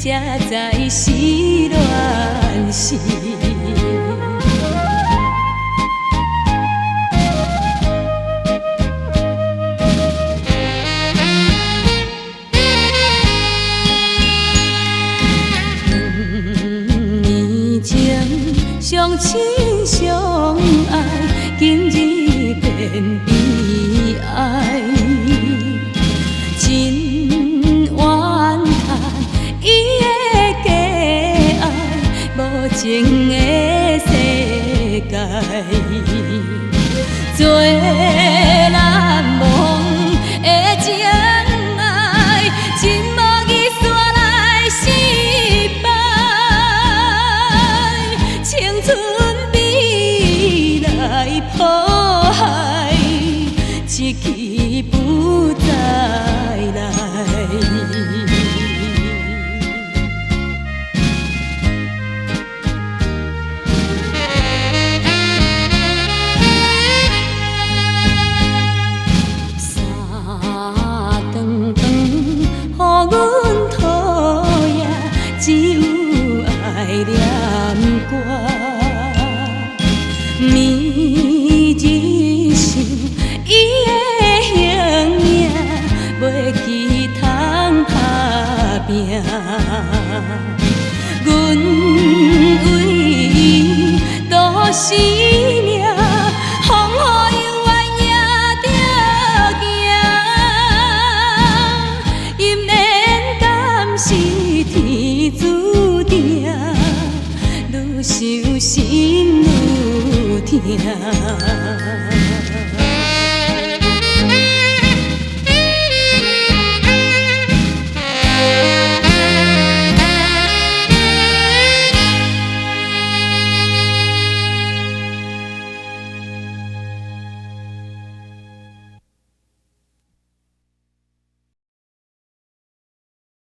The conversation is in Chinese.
才知是恋事。相亲相爱，今日变悲哀。真怨叹伊的假爱，无情的世界，做难忘的情爱，真无义煞来失败。青春比来迫害，一去不再来。三顿饭，予阮讨厌，只有爱念歌。暝日想伊的形影，袂记通打拼。阮为伊赌生命，风雨犹原赢着行，因缘敢是天注定，愈想心愈痛。